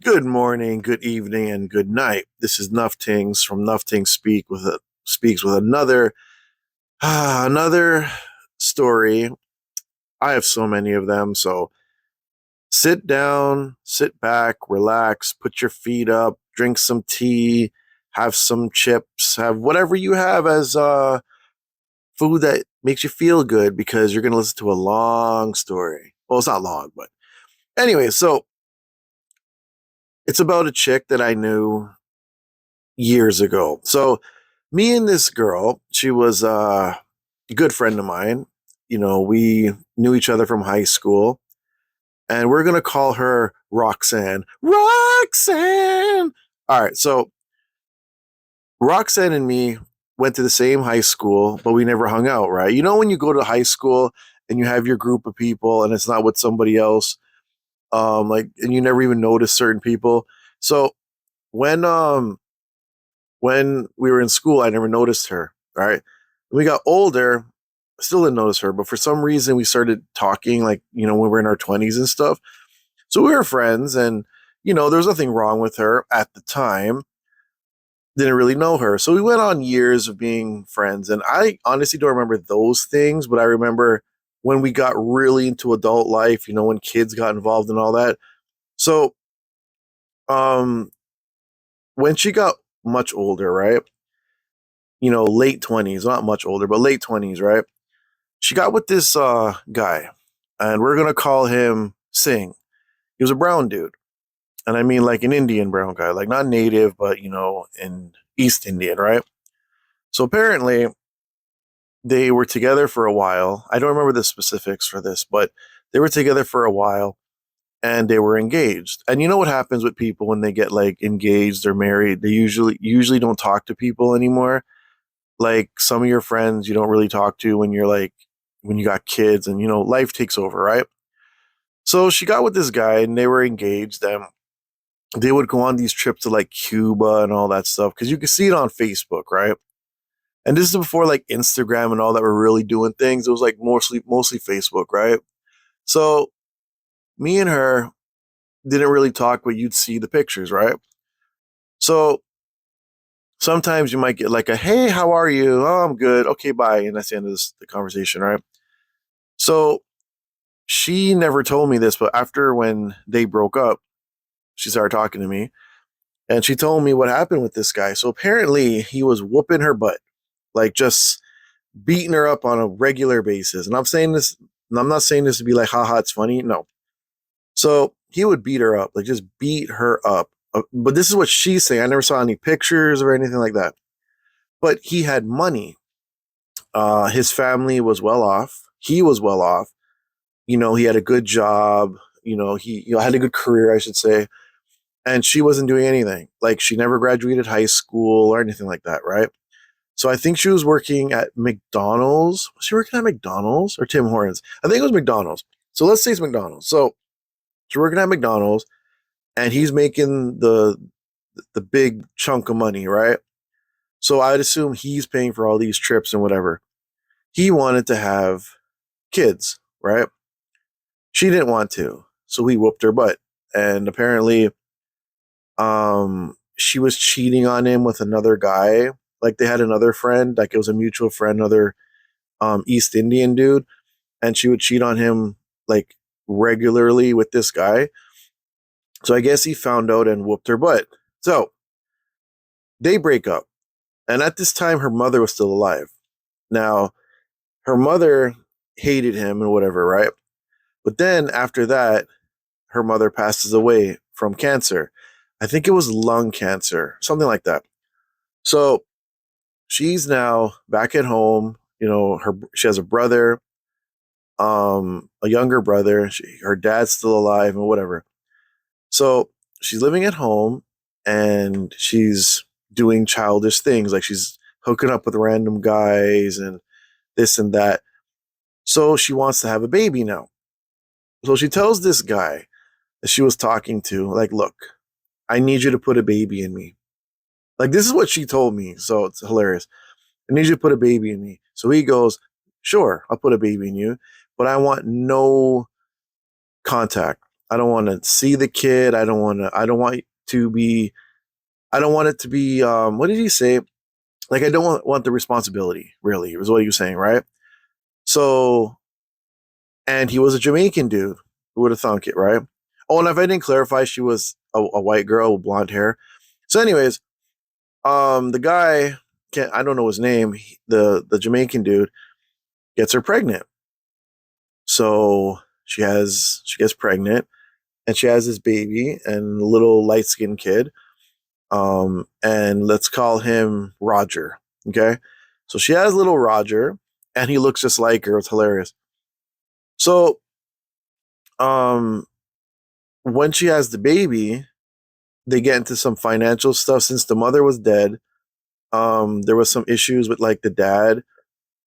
Good morning, good evening, and good night. This is Nuftings from Speaks with another story. I have so many of them, so sit down, sit back, relax, put your feet up, drink some tea, have some chips, have whatever you have as food that makes you feel good because you're going to listen to a long story. Well, it's not long, but anyway, so it's about a chick that I knew years ago. So me and this girl, she was a good friend of mine. We knew each other from high school, and we're gonna call her Roxanne. Roxanne. All right, so Roxanne and me went to the same high school, but we never hung out, right? You know when you go to high school and you have your group of people and it's not with somebody else, and you never even notice certain people. So when when we were in school, I never noticed her. Right. When we got older, I still didn't notice her, but for some reason we started talking like, when we were in our 20s and stuff. So we were friends and, there was nothing wrong with her at the time. Didn't really know her. So we went on years of being friends. And I honestly don't remember those things, but I remember when we got really into adult life, when kids got involved and all that. So, um, when she got much older, right? Late 20s, not much older, but late 20s, right? She got with this guy, and we're going to call him Singh. He was a brown dude. And I mean like an Indian brown guy, like not native, but, in East Indian, right? So apparently they were together for a while. I don't remember the specifics for this, but they were together for a while and they were engaged. And you know what happens with people when they get like engaged or married? They usually don't talk to people anymore. Like some of your friends you don't really talk to when you got kids and life takes over, right? So she got with this guy and they were engaged and they would go on these trips to like Cuba and all that stuff because you could see it on Facebook, right? And this is before like Instagram and all that were really doing things. It was like mostly Facebook, right? So me and her didn't really talk, but you'd see the pictures, right? So sometimes you might get like a hey, how are you? Oh, I'm good. Okay, bye. And that's the end of the conversation, right? So she never told me this, but after when they broke up, she started talking to me and she told me what happened with this guy. So apparently he was whooping her butt, like just beating her up on a regular basis. And I'm not saying this to be like, haha, it's funny. No. So he would beat her up, like just beat her up. But this is what she's saying. I never saw any pictures or anything like that. But he had money. His family was well off. He was well off. He had a good job. He had a good career, I should say. And she wasn't doing anything. Like she never graduated high school or anything like that, right? So I think she was working at McDonald's. Was she working at McDonald's or Tim Hortons? I think it was McDonald's. So let's say it's McDonald's. So she's working at McDonald's and he's making the big chunk of money, right? So I'd assume he's paying for all these trips and whatever. He wanted to have kids, right? She didn't want to. So he whooped her butt. And apparently she was cheating on him with another guy. Like they had another friend, like it was a mutual friend, another East Indian dude, and she would cheat on him like regularly with this guy. So I guess he found out and whooped her butt. So they break up. And at this time her mother was still alive. Now, her mother hated him and whatever, right? But then after that, her mother passes away from cancer. I think it was lung cancer, something like that. So she's now back at home. She has a brother, a younger brother. Her dad's still alive and whatever. So she's living at home and she's doing childish things like she's hooking up with random guys and this and that. So she wants to have a baby now. So she tells this guy that she was talking to, like, look, I need you to put a baby in me. Like, this is what she told me. So it's hilarious. I need you to put a baby in me. So he goes, sure, I'll put a baby in you, but I want no contact. I don't want to see the kid. I don't want to be, I don't want it to be, what did he say? Like, I don't want the responsibility, really, was what he was saying, right? So, and he was a Jamaican dude. Who would have thunk it, right? Oh, and if I didn't clarify, she was a white girl with blonde hair. So, anyways, the guy, can't, I don't know his name, the Jamaican dude gets her pregnant. So she gets pregnant and she has this baby and a little light skinned kid. And let's call him Roger. Okay. So she has little Roger and he looks just like her. It's hilarious. So, um, when she has the baby, they get into some financial stuff since the mother was dead. There was some issues with like the dad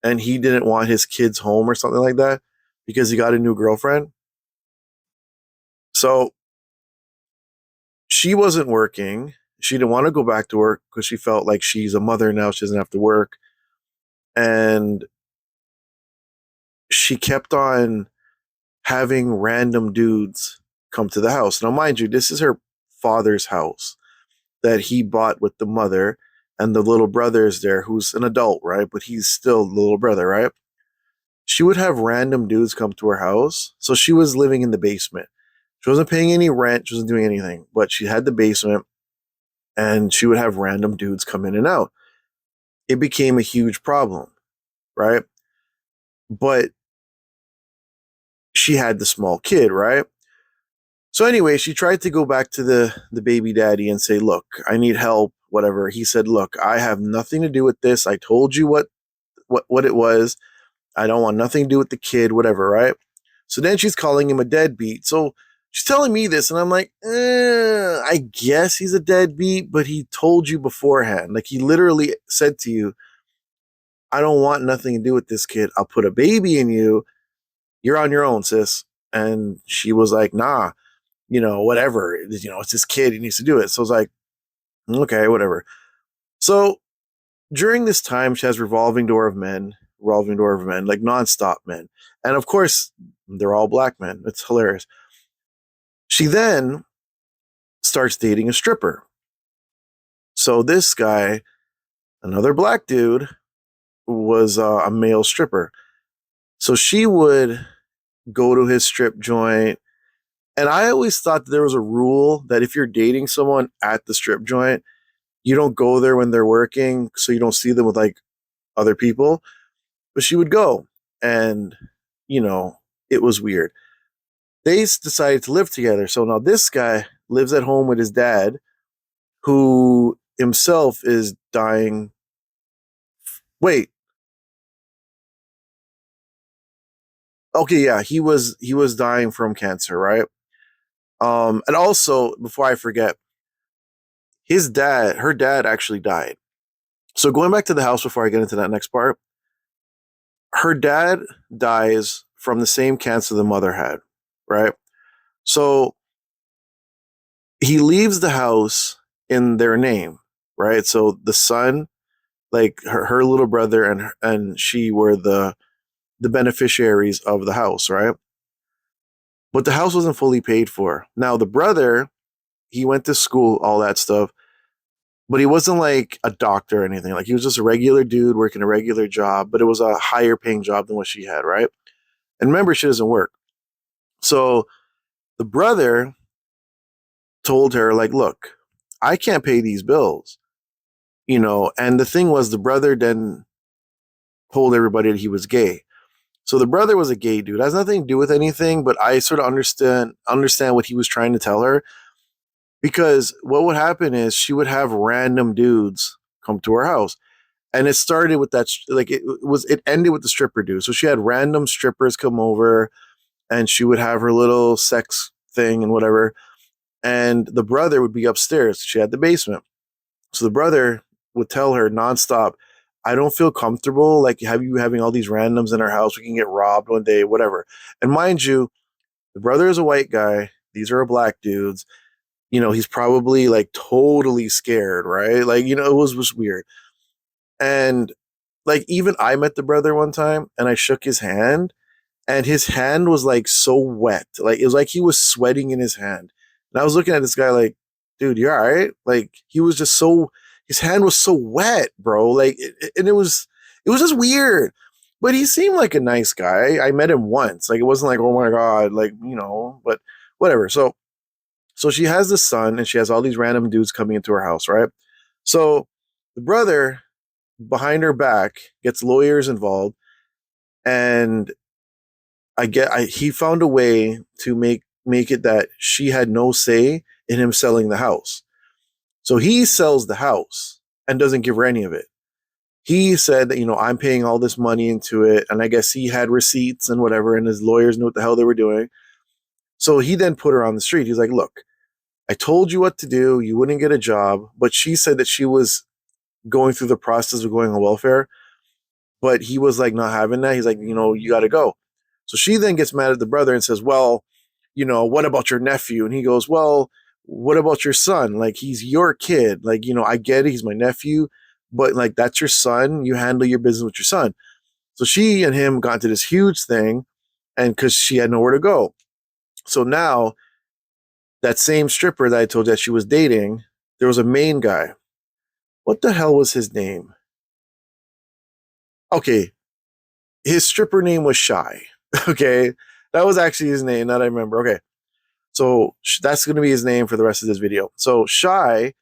and he didn't want his kids home or something like that because he got a new girlfriend. So she wasn't working. She didn't want to go back to work because she felt like she's a mother now. She doesn't have to work. And she kept on having random dudes come to the house. Now, mind you, this is her father's house that he bought with the mother, and the little brother is there who's an adult, right? But he's still the little brother, right? She would have random dudes come to her house. So she was living in the basement. She wasn't paying any rent, she wasn't doing anything, but she had the basement and she would have random dudes come in and out. It became a huge problem, right? But she had the small kid, right? So anyway, she tried to go back to the baby daddy and say, "Look, I need help, whatever." He said, "Look, I have nothing to do with this. I told you what it was. I don't want nothing to do with the kid, whatever, right?" So then she's calling him a deadbeat. So she's telling me this, and I'm like, I guess he's a deadbeat, but he told you beforehand. Like he literally said to you, "I don't want nothing to do with this kid. I'll put a baby in you. You're on your own, sis." And she was like, "Nah, whatever. It's this kid. He needs to do it." So I was like, okay, whatever. So during this time, she has revolving door of men, like nonstop men. And of course, they're all black men. It's hilarious. She then starts dating a stripper. So this guy, another black dude, was a male stripper. So she would go to his strip joint. And I always thought that there was a rule that if you're dating someone at the strip joint, you don't go there when they're working so you don't see them with like other people. But she would go and, you know, it was weird. They decided to live together. So now this guy lives at home with his dad, who himself is dying. Wait, okay, yeah, he was dying from cancer, right? And also before I forget, her dad actually died. So going back to the house before I get into that next part, her dad dies from the same cancer the mother had, right? So he leaves the house in their name, right? So the son, like her little brother and she were the beneficiaries of the house, right? But the house wasn't fully paid for. Now the brother, he went to school, all that stuff, but he wasn't like a doctor or anything. Like he was just a regular dude working a regular job, but it was a higher paying job than what she had, right? And remember, she doesn't work. So the brother told her, like, look, I can't pay these bills, and the thing was the brother then told everybody that he was gay. So the brother was a gay dude. It has nothing to do with anything, but I sort of understand what he was trying to tell her. Because what would happen is she would have random dudes come to her house. And it started with that, like it ended with the stripper dude. So she had random strippers come over and she would have her little sex thing and whatever. And the brother would be upstairs. She had the basement. So the brother would tell her nonstop, I don't feel comfortable. Like, have you having all these randoms in our house? We can get robbed one day, whatever. And mind you, the brother is a white guy. These are black dudes. He's probably like totally scared, right? Like, it was just weird. And like, even I met the brother one time and I shook his hand and his hand was like so wet. Like it was like he was sweating in his hand. And I was looking at this guy like, dude, you all right? Like he was just so his hand was so wet, bro. Like and it was just weird. But he seemed like a nice guy. I met him once. Like it wasn't like, oh my God, like, but whatever. So she has this son and she has all these random dudes coming into her house, right? So the brother behind her back gets lawyers involved, and he found a way to make it that she had no say in him selling the house. So he sells the house and doesn't give her any of it. He said that, I'm paying all this money into it, and I guess he had receipts and whatever, and his lawyers knew what the hell they were doing. So he then put her on the street. He's like, look, I told you what to do. You wouldn't get a job. But she said that she was going through the process of going on welfare. But he was like not having that. He's like, you got to go. So she then gets mad at the brother and says, well, what about your nephew? And he goes, well, what about your son? Like, he's your kid. Like, I get it. He's my nephew. But like, that's your son. You handle your business with your son. So she and him got into this huge thing, and because she had nowhere to go. So now that same stripper that I told you that she was dating, there was a main guy. What the hell was his name? Okay, his stripper name was Shy. Okay, that was actually his name that I remember. Okay, so that's going to be his name for the rest of this video. So Shy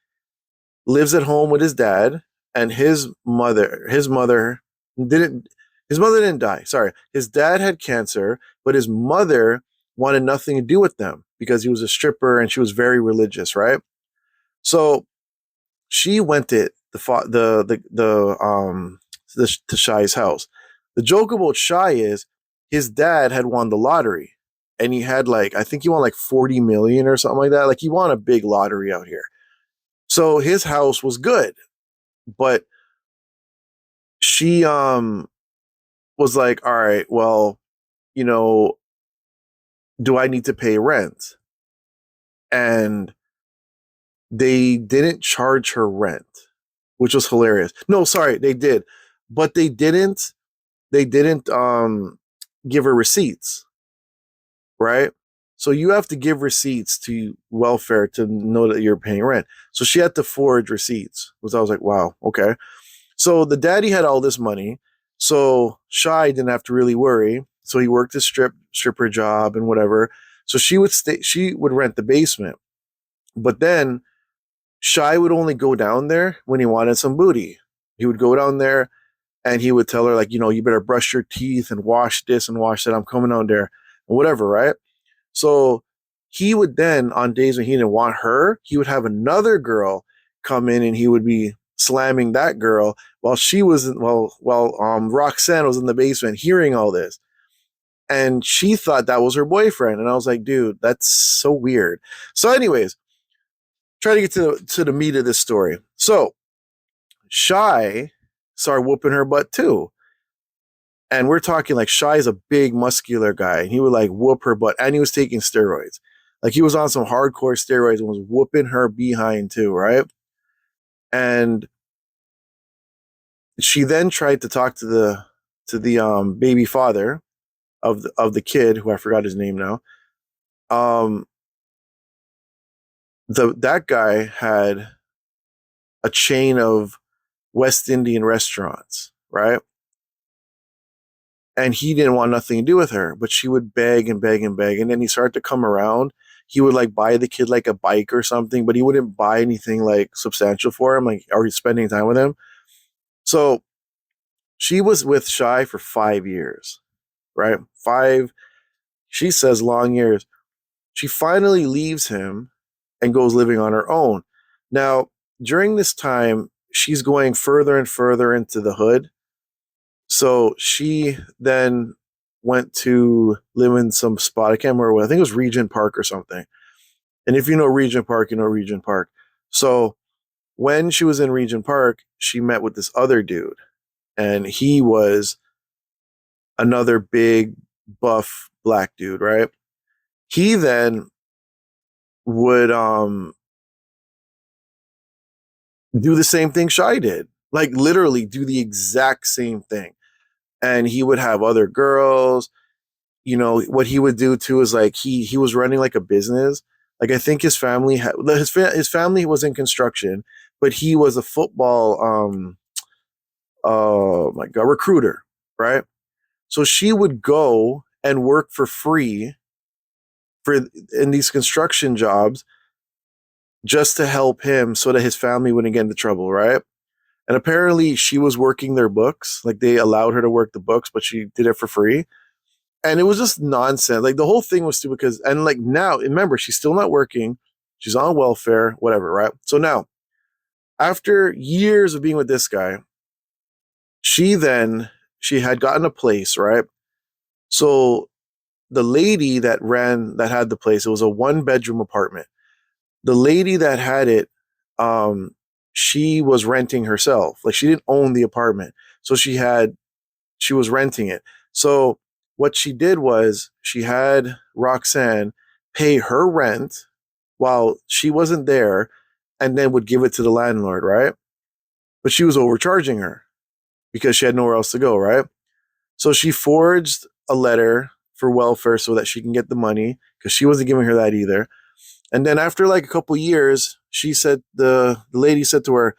lives at home with his dad, and his mother didn't his mother didn't die. Sorry, his dad had cancer, but his mother wanted nothing to do with them because he was a stripper and she was very religious, right? So she went it to Shy's house. The joke about Shy is his dad had won the lottery, and he had like, I think he won like 40 million or something like that. Like he won a big lottery out here. So his house was good, but she was like, all right, well, you know, do I need to pay rent? And they didn't charge her rent, which was hilarious. No, sorry, they did. But they didn't give her receipts, right? So you have to give receipts to welfare to know that you're paying rent. So she had to forge receipts, which I was like, wow, okay. So the daddy had all this money, so Shy didn't have to really worry. So he worked a stripper job and whatever. So she would rent the basement. But then Shy would only go down there when he wanted some booty. He would go down there and he would tell her, like, you better brush your teeth and wash this and wash that. I'm coming down there, and whatever, right? So he would then, on days when he didn't want her, he would have another girl come in and he would be slamming that girl while Roxanne was in the basement hearing all this. And she thought that was her boyfriend. And I was like, dude, that's so weird. So, anyways, try to get to the meat of this story. So Shy started whooping her butt too. And we're talking like Shy is a big muscular guy. And he would like whoop her butt. And he was taking steroids. Like he was on some hardcore steroids and was whooping her behind too, right? And she then tried to talk to the baby father of the kid, who I forgot his name now. That guy had a chain of West Indian restaurants, right? And he didn't want nothing to do with her, but she would beg and beg and beg. And then he started to come around. He would like buy the kid like a bike or something, but he wouldn't buy anything like substantial for him, like, are you spending time with him? So she was with Shy for 5 years, right? She says long years. She finally leaves him and goes living on her own. Now, during this time, she's going further and further into the hood. So she then went to live in some spot. I can't remember what. I think it was Regent Park or something. And if you know Regent Park, you know Regent Park. So when she was in Regent Park, she met with this other dude. And he was another big, buff black dude, right? He then would do the same thing Shy did. Like literally do the exact same thing. And he would have other girls. what he would do too is like he was running like a business. Like I think his family had his family was in construction, but he was a football oh my god recruiter, right? So she would go and work for free for in these construction jobs just to help him so that his family wouldn't get into trouble, right? And apparently she was working their books, like they allowed her to work the books, but she did it for free. And it was just nonsense. Like the whole thing was stupid because, and like now, remember, she's still not working. She's on welfare, whatever, right? So now, after years of being with this guy, she had gotten a place, right? So the lady that had the place, it was a 1 bedroom apartment. The lady that had it, um, she was renting herself. Like she didn't own the apartment. So she was renting it. So what she did was she had Roxanne pay her rent while she wasn't there and then would give it to the landlord, right? But she was overcharging her because she had nowhere else to go, right? So she forged a letter for welfare so that she can get the money because she wasn't giving her that either. And then after like a couple years, she said the lady said to her,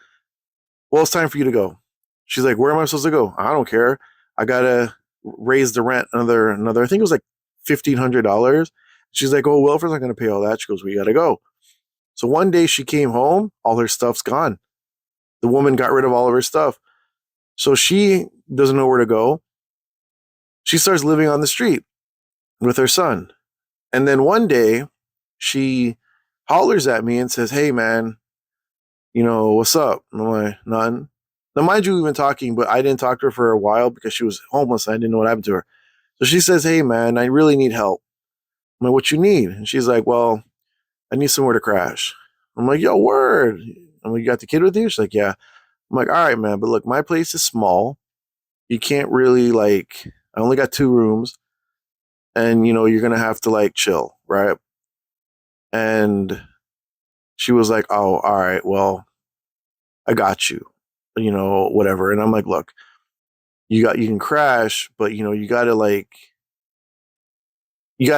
"Well, it's time for you to go." She's like, "Where am I supposed to go?" "I don't care. I gotta raise the rent another. I think it was like $1,500." She's like, "Oh, welfare's not gonna pay all that." She goes, "We gotta go." So one day she came home, all her stuff's gone. The woman got rid of all of her stuff. So she doesn't know where to go. She starts living on the street with her son. And then one day she hollers at me and says, "Hey man, what's up?" And I'm like, "None." Now, mind you, we've been talking, but I didn't talk to her for a while because she was homeless and I didn't know what happened to her. So she says, "Hey man, I really need help." I'm like, "What you need?" And she's like, "Well, I need somewhere to crash." I'm like, "Yo, word." I'm like, "You got the kid with you?" She's like, "Yeah." I'm like, "All right, man, but look, my place is small. You can't really like, I only got 2 rooms and you're gonna have to like chill, right?" And she was like, "Oh, all right, well, I got you, whatever." And I'm like, "Look, you can crash, but you gotta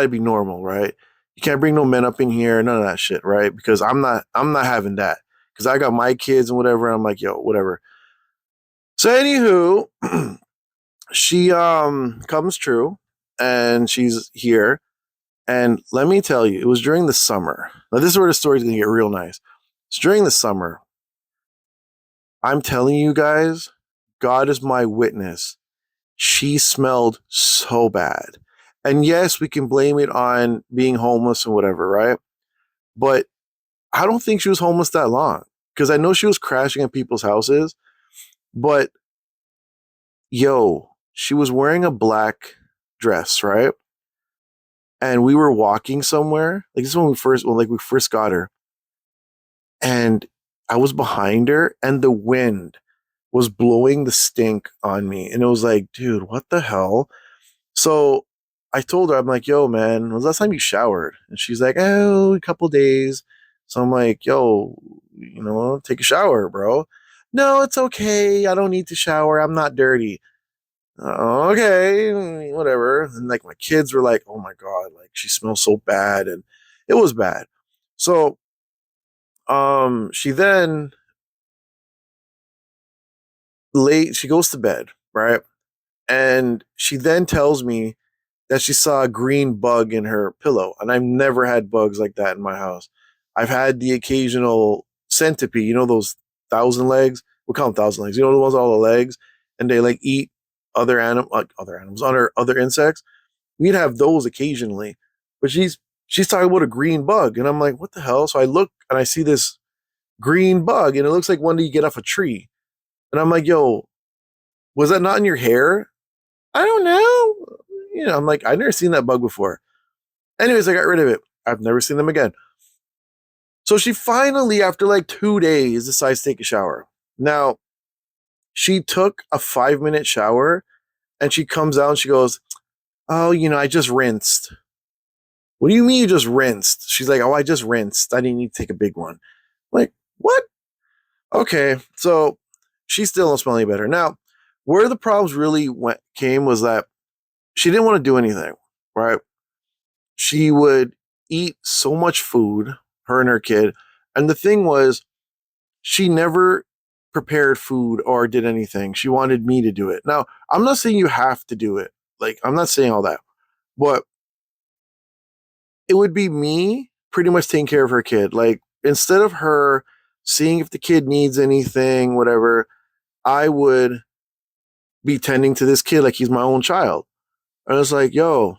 be normal, right? You can't bring no men up in here, none of that shit, right? Because I'm not having that. Because I got my kids and whatever. I'm like, yo, whatever." So anywho, she comes true and she's here. And let me tell you, it was during the summer. Now this is where the story's gonna get real nice. It's during the summer. I'm telling you guys, God is my witness. She smelled so bad. And yes, we can blame it on being homeless and whatever, right? But I don't think she was homeless that long because I know she was crashing at people's houses. But yo, she was wearing a black dress, right? And we were walking somewhere. Like this is when we first got her, and I was behind her, and the wind was blowing the stink on me, and it was like, dude, what the hell? So I told her, I'm like, "Yo, man, when was the last time you showered?" And she's like, "Oh, a couple days." So I'm like, "Yo, take a shower, bro." "No, it's okay. I don't need to shower. I'm not dirty." Okay, whatever. And like my kids were like, "Oh my God, like she smells so bad." And it was bad. So she then she goes to bed, right? And she then tells me that she saw a green bug in her pillow. And I've never had bugs like that in my house. I've had the occasional centipede, those 1,000 legs. We call them 1,000 legs. The ones with all the legs, and they like eat other animals, other insects. We'd have those occasionally, but she's talking about a green bug, and I'm like, "What the hell?" So I look and I see this green bug, and it looks like one that you get off a tree. And I'm like, "Yo, was that not in your hair?" "I don't know." I'm like, "I've never seen that bug before." Anyways, I got rid of it. I've never seen them again. So she finally, after like 2 days, decides to take a shower. Now, she took a 5-minute shower and she comes out and she goes, "Oh, I just rinsed." "What do you mean you just rinsed?" She's like, "Oh, I just rinsed. I didn't need to take a big one." I'm like, what? Okay. So she still don't smell any better. Now, where the problems really came was that she didn't want to do anything. right? She would eat so much food, her and her kid. And the thing was, she never prepared food or did anything. She wanted me to do it. Now, I'm not saying you have to do it. Like, I'm not saying all that. But it would be me pretty much taking care of her kid. Like, instead of her seeing if the kid needs anything, whatever, I would be tending to this kid like he's my own child. And it's like, yo,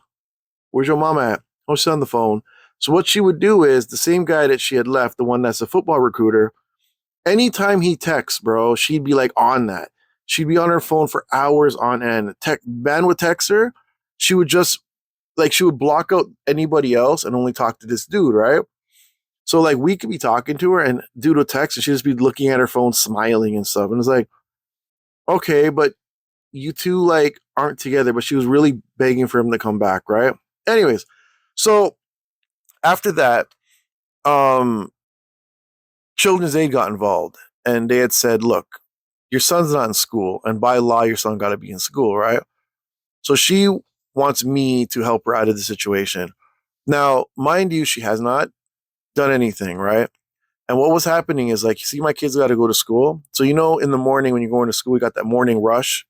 where's your mom at? Oh, she's on the phone. So what she would do is the same guy that she had left, the one that's a football recruiter, anytime he texts, bro, she'd be like on that. She'd be on her phone for hours on end. Man would text her. She would just like she would block out anybody else and only talk to this dude, right? So like we could be talking to her and dude would text and she'd just be looking at her phone, smiling and stuff. And it's like, okay, but you two like aren't together, but she was really begging for him to come back, right? Anyways, so after that, um, Children's Aid got involved and they had said, look, your son's not in school, and by law, your son got to be in school, right? So she wants me to help her out of the situation. Now, mind you, she has not done anything, right? And what was happening is like, you see, my kids got to go to school. So, in the morning when you're going to school, you got that morning rush.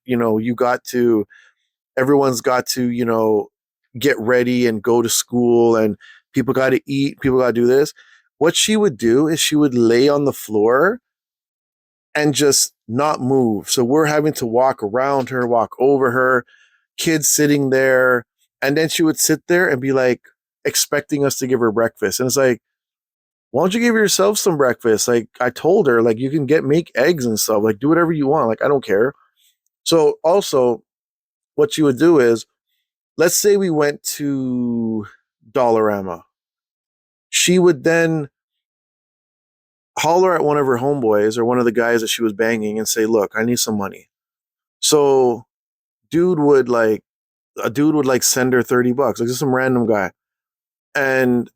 Everyone's got to, get ready and go to school, and people got to eat, people got to do this. What she would do is she would lay on the floor and just not move. So we're having to walk around her, walk over her, kids sitting there. And then she would sit there and be like expecting us to give her breakfast. And it's like, why don't you give yourself some breakfast? Like I told her, like you can make eggs and stuff, like do whatever you want. Like I don't care. So also what she would do is, let's say we went to Dollarama. She would then holler at one of her homeboys or one of the guys that she was banging and say, look, I need some money. So dude would like a dude would like send her $30, like just some random guy. And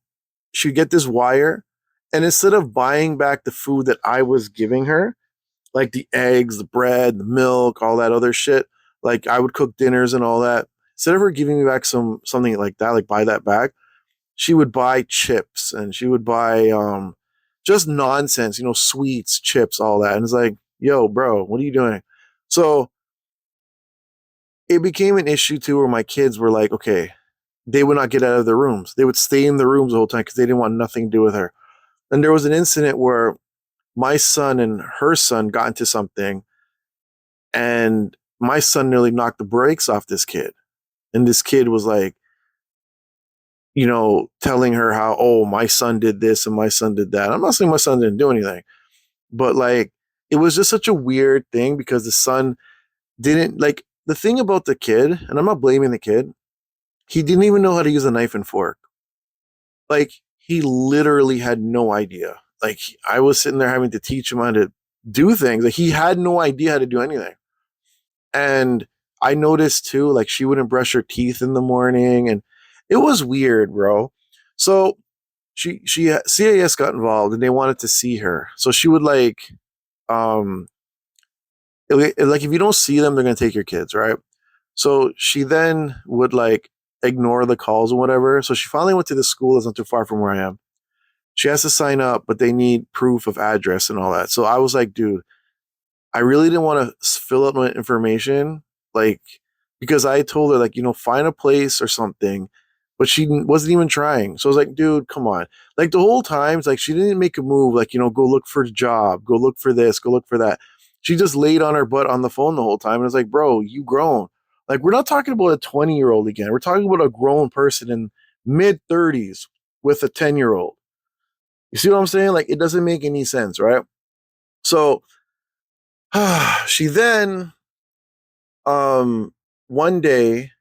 she'd get this wire. And instead of buying back the food that I was giving her, like the eggs, the bread, the milk, all that other shit, like I would cook dinners and all that. Instead of her giving me back something like that, like buy that back, she would buy chips and she would buy just nonsense, sweets, chips, all that. And it's like, yo, bro, what are you doing? So it became an issue too where my kids were like, okay, they would not get out of their rooms. They would stay in the rooms the whole time because they didn't want nothing to do with her. And there was an incident where my son and her son got into something, and my son nearly knocked the brakes off this kid. And this kid was like, telling her how, oh, my son did this and my son did that. I'm not saying my son didn't do anything, but like, it was just such a weird thing because the son didn't like the thing about the kid, and I'm not blaming the kid, he didn't even know how to use a knife and fork. Like, he literally had no idea. Like, I was sitting there having to teach him how to do things. Like, he had no idea how to do anything. And I noticed too, like, she wouldn't brush her teeth in the morning, and it was weird, bro. So she CAS got involved, and they wanted to see her. So she would um, like if you don't see them, they're gonna take your kids, right? So she then would like ignore the calls and whatever. So she finally went to the school that's not too far from where I am. She has to sign up, but they need proof of address and all that. So I was like, dude, I really didn't want to fill out my information, like, because I told her, like, find a place or something, but she wasn't even trying. So I was like, dude, come on. Like, the whole time, it's like, she didn't make a move, like, go look for a job, go look for this, go look for that. She just laid on her butt on the phone the whole time. And it's like, bro, you grown. Like, we're not talking about a 20-year-old again. We're talking about a grown person in mid 30s with a 10-year-old. You see what I'm saying? Like, it doesn't make any sense, right? So she then one day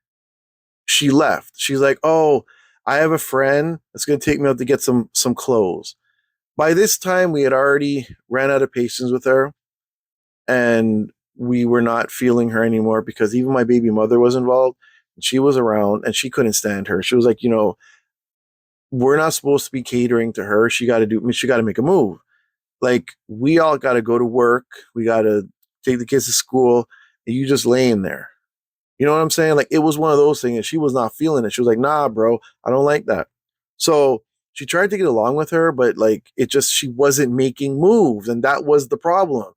she left. She's like, "Oh, I have a friend that's going to take me out to get some clothes." By this time we had already ran out of patience with her, and we were not feeling her anymore because even my baby mother was involved. She was around and she couldn't stand her. She was like, we're not supposed to be catering to her. She got to make a move. Like, we all got to go to work. We got to take the kids to school. And you just laying there. You know what I'm saying? Like it was one of those things, and she was not feeling it. She was like, "Nah, bro, I don't like that." So she tried to get along with her, but like it just she wasn't making moves, and that was the problem.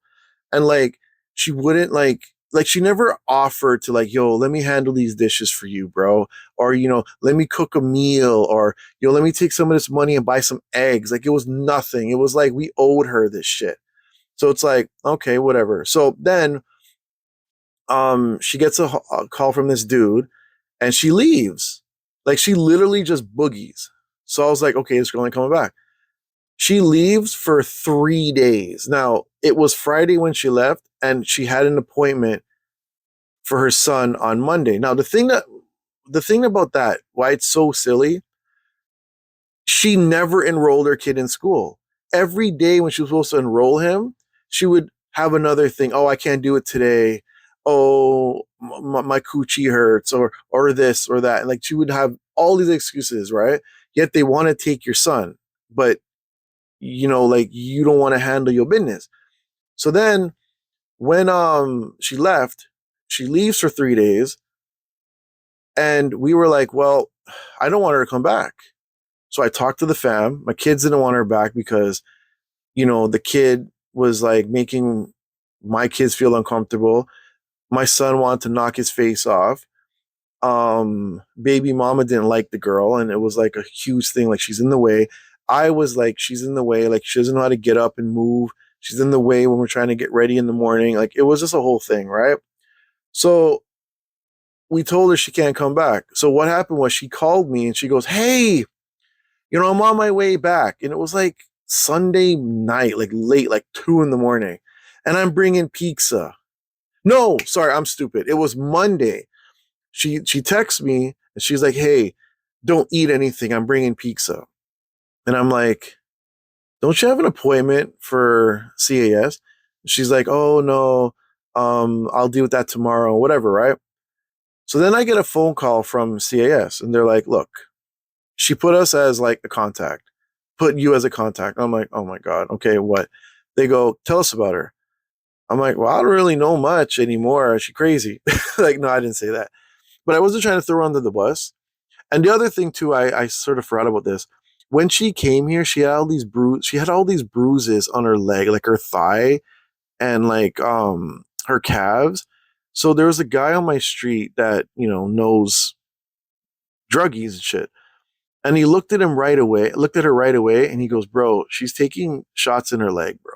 And like she wouldn't like she never offered to like, yo, let me handle these dishes for you, bro, or let me cook a meal, or let me take some of this money and buy some eggs. Like it was nothing. It was like we owed her this shit. So it's like, okay, whatever. So then she gets a call from this dude and she leaves. Like she literally just boogies. So I was like, okay, this girl ain't coming back. She leaves for 3 days. Now, it was Friday when she left, and she had an appointment for her son on Monday. Now, the thing about that, why it's so silly, she never enrolled her kid in school. Every day when she was supposed to enroll him, she would have another thing. Oh, I can't do it today. Oh, my coochie hurts, or this or that. And like she would have all these excuses, right? Yet they want to take your son, but like you don't want to handle your business. So then when she left, she leaves for 3 days, and we were like, well, I don't want her to come back. So I talked to the fam. My kids didn't want her back because, the kid was like making my kids feel uncomfortable. My son wanted to knock his face off. Baby mama didn't like the girl, and it was like a huge thing. Like she's in the way. I was like, she's in the way. Like she doesn't know how to get up and move. She's in the way when we're trying to get ready in the morning. Like it was just a whole thing, right? So we told her she can't come back. So what happened was she called me and she goes, "Hey, I'm on my way back." And it was like Sunday night, like late, like 2 in the morning. And I'm bringing pizza. No, sorry, I'm stupid. It was Monday. She texts me and she's like, "Hey, don't eat anything. I'm bringing pizza." And I'm like, "Don't you have an appointment for CAS?" She's like, "Oh no, I'll deal with that tomorrow, whatever, right?" So then I get a phone call from CAS and they're like, "Look, she put us as like a contact, put you as a contact." I'm like, "Oh my God, okay, what?" They go, "Tell us about her." I'm like, "Well, I don't really know much anymore. Is she crazy?" Like, no, I didn't say that. But I wasn't trying to throw her under the bus. And the other thing too, I sort of forgot about this. When she came here, she had all these bruises on her leg, like her thigh and like her calves. So there was a guy on my street that, knows druggies and shit. And he looked at her right away, and he goes, "Bro, she's taking shots in her leg, bro."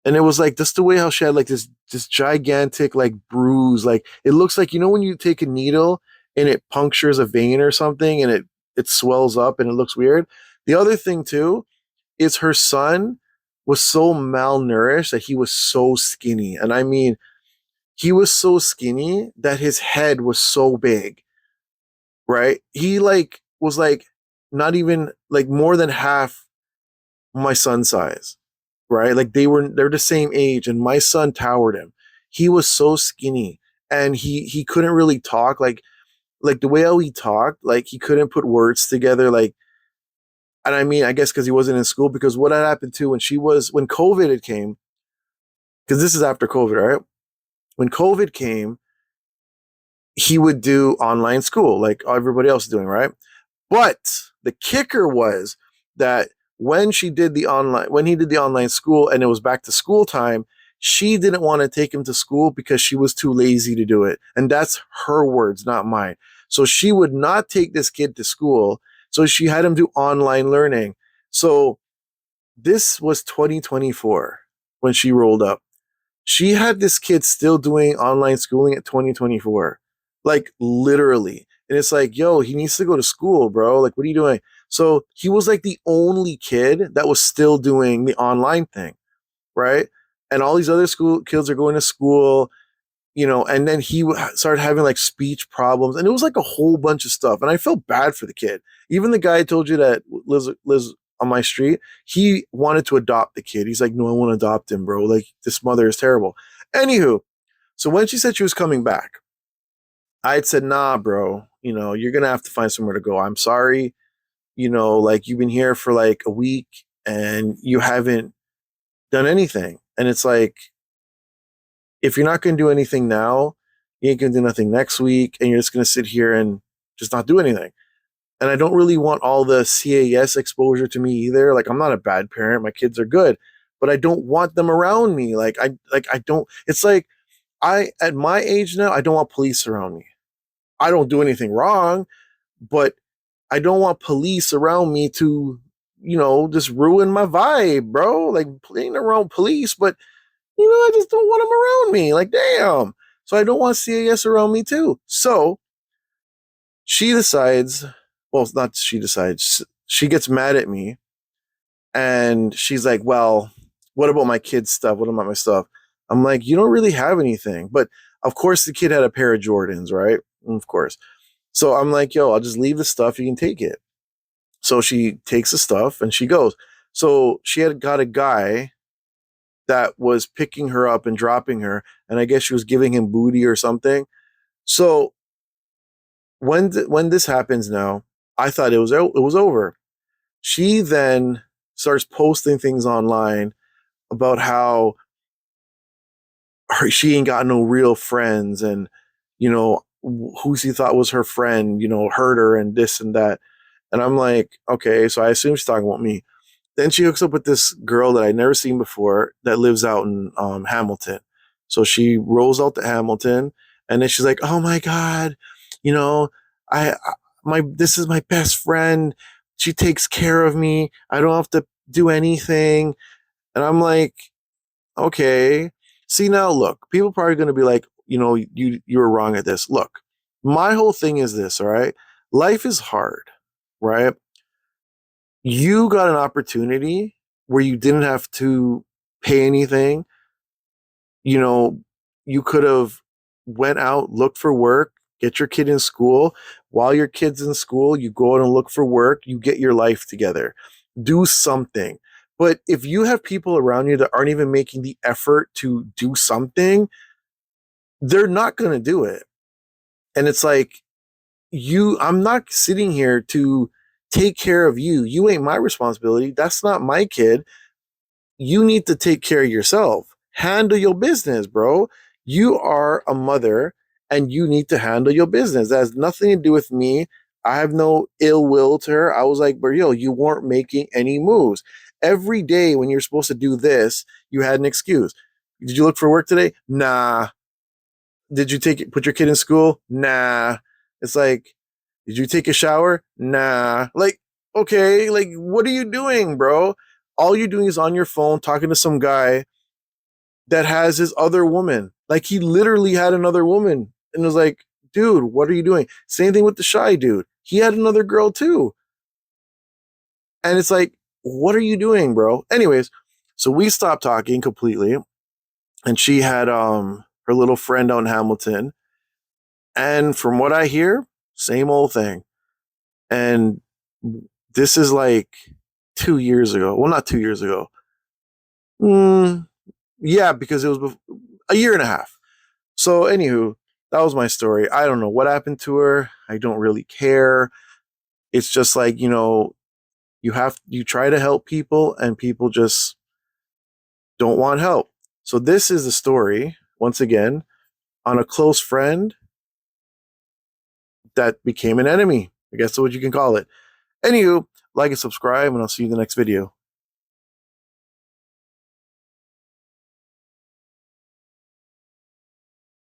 And it was like just the way how she had like this gigantic like bruise. Like it looks like when you take a needle and it punctures a vein or something, and it swells up and it looks weird. The other thing too is her son was so malnourished that he was so skinny. And I mean, he was so skinny that his head was so big, right? He like was like not even like more than half my son's size, right? Like they're the same age, and my son towered him. He was so skinny, and he couldn't really talk. Like the way how he talked, like he couldn't put words together. Like, and I mean, I guess because he wasn't in school. Because what had happened too when COVID had came, because this is after COVID, right? When COVID came, he would do online school like everybody else is doing, right? But the kicker was that when he did the online school and it was back to school time, she didn't want to take him to school because she was too lazy to do it. And that's her words, not mine. So she would not take this kid to school. So she had him do online learning. So this was 2024 when she rolled up. She had this kid still doing online schooling at 2024, like literally. And it's like, yo, he needs to go to school, bro. Like, what are you doing? So he was like the only kid that was still doing the online thing, right? And all these other school kids are going to school, and then he started having like speech problems, and it was like a whole bunch of stuff. And I felt bad for the kid. Even the guy I told you that lives on my street, he wanted to adopt the kid. He's like, "No, I want to adopt him, bro. Like this mother is terrible." Anywho, so when she said she was coming back, I had said, "Nah, bro. You're gonna have to find somewhere to go. I'm sorry. Like you've been here for like a week and you haven't done anything." And it's like, if you're not gonna do anything now, You ain't gonna do nothing next week, and you're just gonna sit here and just not do anything. And I don't really want all the CAS exposure to me either. Like, I'm not a bad parent. My kids are good, but I don't want them around me. I don't, it's like, at my age now, I don't want police around me. I don't do anything wrong, but I don't want police around me to, just ruin my vibe, bro. Like, playing around police, but I just don't want them around me. Like, damn. So I don't want CAS around me too. So she decides, well, not she decides, she gets mad at me and she's like, well, what about my kid's stuff? What about my stuff? I'm like, you don't really have anything. But of course, the kid had a pair of Jordans, right? Of course. So I'm like, yo, I'll just leave the stuff. You can take it. So she takes the stuff and she goes. So she had got a guy that was picking her up and dropping her. And I guess she was giving him booty or something. So when this happens now, I thought it was over. She then starts posting things online about how she ain't got no real friends, and who she thought was her friend, hurt her and this and that. And I'm like, okay, so I assume she's talking about me. Then she hooks up with this girl that I'd never seen before that lives out in Hamilton. So she rolls out to Hamilton, and then she's like, "Oh my god, you know, my this is my best friend. She takes care of me. I don't have to do anything." And I'm like, "Okay." See, now look, people are probably going to be like, you were wrong at this. Look, my whole thing is this, all right? Life is hard, right? You got an opportunity where you didn't have to pay anything. You know, you could have went out, looked for work, get your kid in school. While your kid's in school, you go out and look for work, you get your life together. Do something. But if you have people around you that aren't even making the effort to do something, they're not going to do it. And it's like, I'm not sitting here to take care of you. You ain't my responsibility. That's not my kid. You need to take care of yourself. Handle your business, bro. You are a mother and you need to handle your business. That has nothing to do with me. I have no ill will to her. I was like, but yo, you weren't making any moves. Every day when you're supposed to do this, you had an excuse. Did you look for work today? Nah. Did you put your kid in school? Nah. It's like, did you take a shower? Nah. Like, okay, like, what are you doing, bro? All you're doing is on your phone talking to some guy that has his other woman. Like, he literally had another woman and was like, dude, what are you doing? Same thing with the shy dude. He had another girl too. And it's like, what are you doing, bro? Anyways, so we stopped talking completely. And she had her little friend out in Hamilton. And from what I hear, same old thing. And this is like 2 years ago. Well, not 2 years ago. Yeah, because it was a year and a half. So, anywho, that was my story. I don't know what happened to her. I don't really care. It's just like, you try to help people and people just don't want help. So, this is a story, once again, on a close friend that became an enemy. I guess that's what you can call it. Anywho, like and subscribe, and I'll see you in the next video.